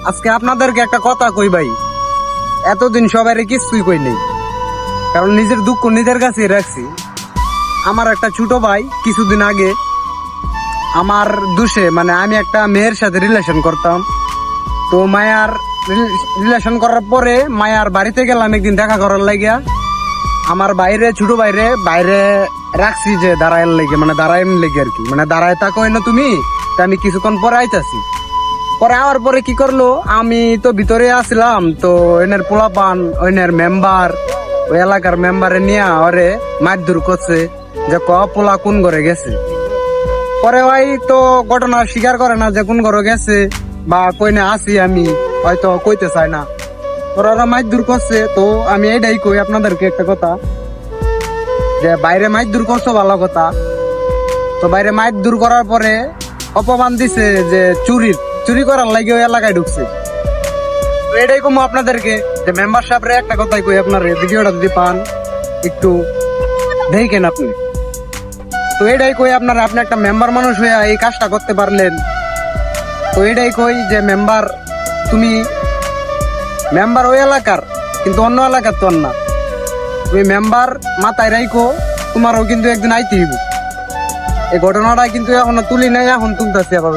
আজকে আপনাদেরকে একটা কথা কই ভাই, এতদিন সবাই কিছুই কই নেই, কারণ নিজের দুঃখ নিজের কাছে রাখছি। আমার একটা ছোট ভাই কিছুদিন আগে আমার দোষে, মানে আমি একটা মেয়ের সাথে রিলেশন করতাম, তো মায়ার রিলেশন করার পরে মায়ার বাড়িতে গেলাম একদিন দেখা করার লাগিয়া। আমার বাইরে ছোট বাইরে বাইরে রাখছি যে দাঁড়াইয়ের লেগে, মানে দাঁড়াইন লেগে আর কি, মানে দাঁড়ায় থাকো না তুমি, তা আমি কিছুক্ষণ পরে আইতাছি। পরে আওয়ার পরে কি করলো, আমি তো ভিতরে আসলাম, তো এনের পোলাপান ওইনের মেম্বার, ওই এলাকার মেম্বারে নিয়ে ওরে মারধর করছে যে পোলা কোন ঘরে গেছে। পরে ওই তো ঘটনা স্বীকার করে না যে কোন ঘরে গেছে বা কইনে আসি, আমি হয়তো কইতে চাই না। ওরা মারধর করছে, তো আমি এইটাই কই আপনাদেরকে একটা কথা, যে বাইরে মারধর করছো ভালো কথা, তো বাইরে মারধর করার পরে অপমান দিছে যে চুরি করার লাগে ওই এলাকায় ঢুকছে। তো এটাই কমো আপনাদেরকে, যে মেম্বার সাহেবরে একটা কথাই কই, আপনার ভিডিওটা যদি পান একটু দেখেন আপনি। তো এটাই কই আপনারা, আপনি একটা মেম্বার মানুষ হয়ে এই কাজটা করতে পারলেন, তো এটাই কই যে মেম্বার, তুমি মেম্বার ওই এলাকার, কিন্তু অন্য এলাকার তো না। তুমি মেম্বার মাথায় রাইখো, তোমারও কিন্তু একদিন আইতে হইব। এই ঘটনাটা কিন্তু এখনো তুলি নাই, এখন তুলতেছি আবার।